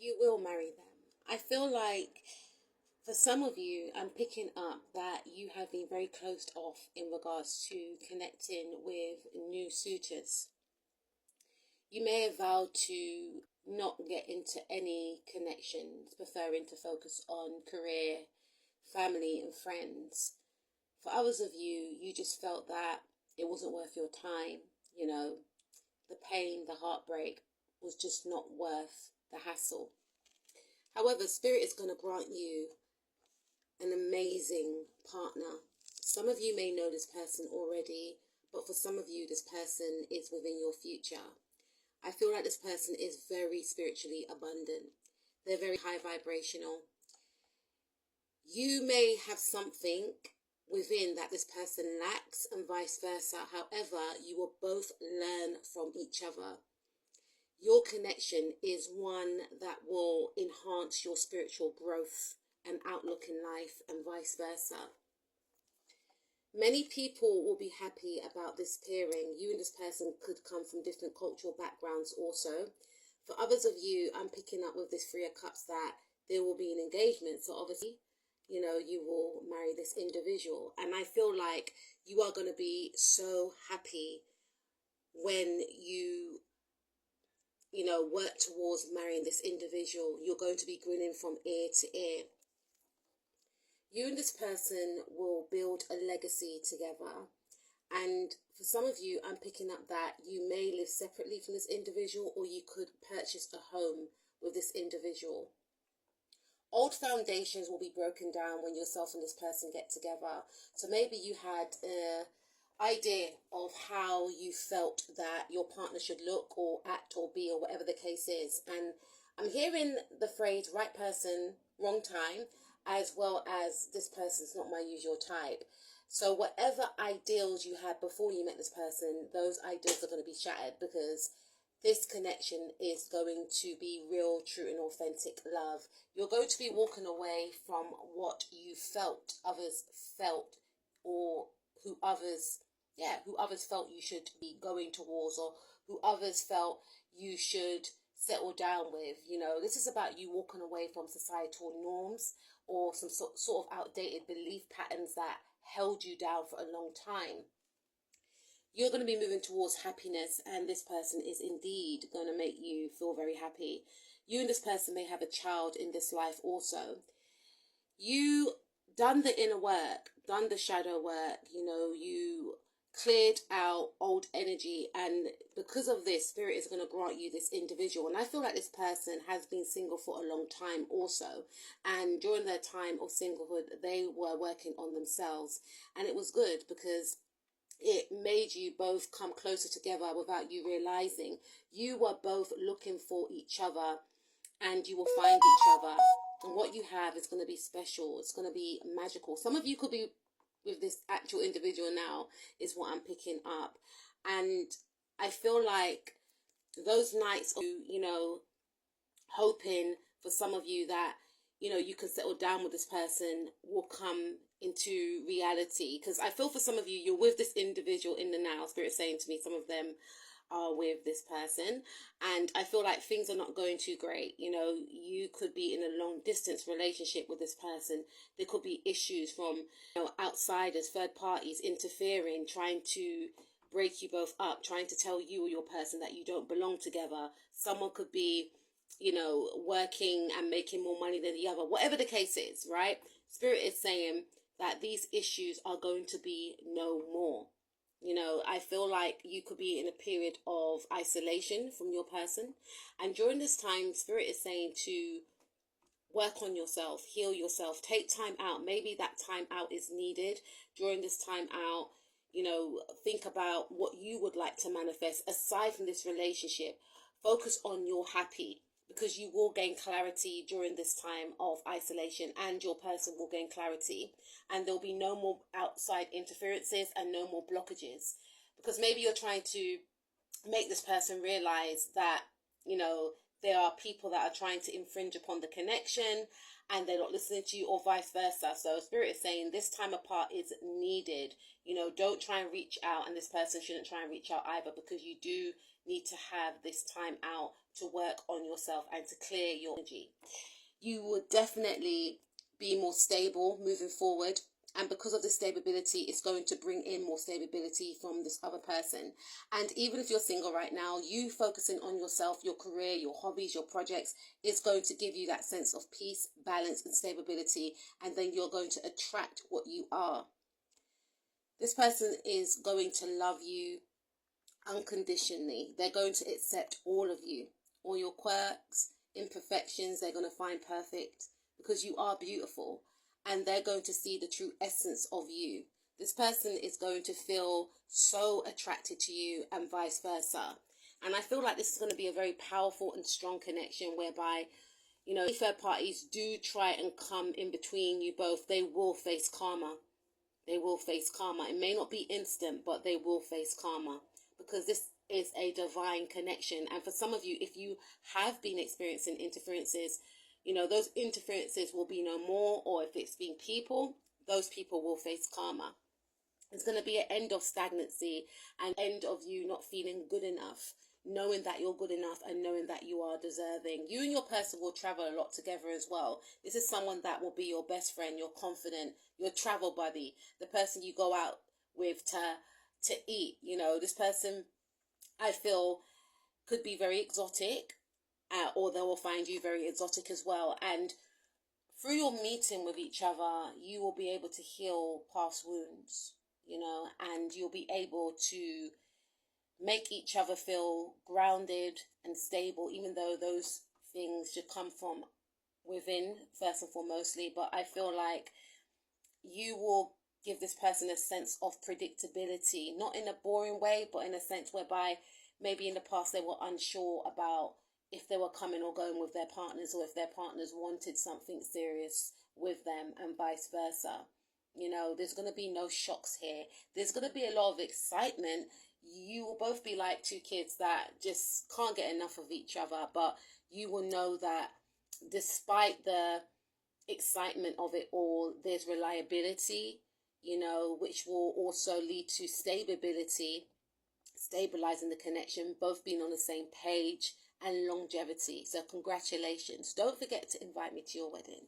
you will marry them. I feel like for some of you, I'm picking up that you have been very closed off in regards to connecting with new suitors. You may have vowed to not get into any connections, preferring to focus on career, family, and friends. For others of you, you just felt that it wasn't worth your time. You know, the pain, the heartbreak was just not worth the hassle. However, Spirit is going to grant you an amazing partner. Some of you may know this person already, but for some of you, this person is within your future. I feel like this person is very spiritually abundant. They're very high vibrational. You may have something within that this person lacks and vice versa. However, you will both learn from each other. Your connection is one that will enhance your spiritual growth and outlook in life and vice versa. Many people will be happy about this pairing. You and this person could come from different cultural backgrounds also. For others of you, I'm picking up with this Three of Cups that there will be an engagement. So obviously, you know, you will marry this individual. And I feel like you are going to be so happy when you work towards marrying this individual. You're going to be grinning from ear to ear. You and this person will build a legacy together. And for some of you, I'm picking up that you may live separately from this individual, or you could purchase a home with this individual. Old foundations will be broken down when yourself and this person get together. So maybe you had an idea of how you felt that your partner should look or act or be, or whatever the case is. And I'm hearing the phrase right person, wrong time, as well as this person's not my usual type. So whatever ideals you had before you met this person, those ideals are going to be shattered, because this connection is going to be real, true and authentic love. You're going to be walking away from what you felt others felt, or who others felt you should be going towards, or who others felt you should settle down with. You know, this is about you walking away from societal norms or some sort of outdated belief patterns that held you down for a long time. You're going to be moving towards happiness, and this person is indeed going to make you feel very happy. You and this person may have a child in this life also. You done the inner work, done the shadow work, you cleared out old energy, and because of this, Spirit is going to grant you this individual. And I feel like this person has been single for a long time also, and during their time of singlehood they were working on themselves, and it was good because it made you both come closer together without you realizing. You were both looking for each other, and you will find each other, and what you have is going to be special. It's going to be magical. Some of you could be with this actual individual now, is what I'm picking up. And I feel like those nights of, hoping for some of you that, you can settle down with this person will come into reality. Because I feel for some of you, you're with this individual in the now. Spirit saying to me, some of them are with this person, and I feel like things are not going too great. You could be in a long distance relationship with this person. There could be issues from outsiders, third parties interfering, trying to break you both up, trying to tell you or your person that you don't belong together. Someone could be working and making more money than the other, whatever the case is, right? Spirit is saying that these issues are going to be no more. I feel like you could be in a period of isolation from your person. And during this time, Spirit is saying to work on yourself, heal yourself, take time out. Maybe that time out is needed. During this time out, think about what you would like to manifest aside from this relationship. Focus on your happy, because you will gain clarity during this time of isolation, and your person will gain clarity, and there'll be no more outside interferences and no more blockages. Because maybe you're trying to make this person realize that, there are people that are trying to infringe upon the connection and they're not listening to you, or vice versa. So Spirit is saying this time apart is needed. Don't try and reach out, and this person shouldn't try and reach out either, because you do need to have this time out to work on yourself and to clear your energy. You would definitely be more stable moving forward. And because of the stability, it's going to bring in more stability from this other person. And even if you're single right now, you focusing on yourself, your career, your hobbies, your projects is going to give you that sense of peace, balance, and stability. And then you're going to attract what you are. This person is going to love you unconditionally. They're going to accept all of you, all your quirks, imperfections. They're going to find perfect because you are beautiful, and they're going to see the true essence of you. This person is going to feel so attracted to you and vice versa. And I feel like this is going to be a very powerful and strong connection whereby, if third parties do try and come in between you both, they will face karma. They will face karma. It may not be instant, but they will face karma because this is a divine connection. And for some of you, if you have been experiencing interferences, those interferences will be no more, or if it's been people, those people will face karma. It's going to be an end of stagnancy and end of you not feeling good enough, knowing that you're good enough and knowing that you are deserving. You and your person will travel a lot together as well. This is someone that will be your best friend, your confidant, your travel buddy, the person you go out with to eat. This person, I feel, could be very exotic, or they will find you very exotic as well. And through your meeting with each other, you will be able to heal past wounds, and you'll be able to make each other feel grounded and stable, even though those things should come from within first and foremostly. But I feel like you will give this person a sense of predictability, not in a boring way, but in a sense whereby maybe in the past they were unsure about if they were coming or going with their partners, or if their partners wanted something serious with them, and vice versa. There's going to be no shocks here. There's going to be a lot of excitement. You will both be like two kids that just can't get enough of each other, but you will know that despite the excitement of it all, there's reliability, which will also lead to stability, stabilizing the connection, both being on the same page, and longevity. So congratulations. Don't forget to invite me to your wedding.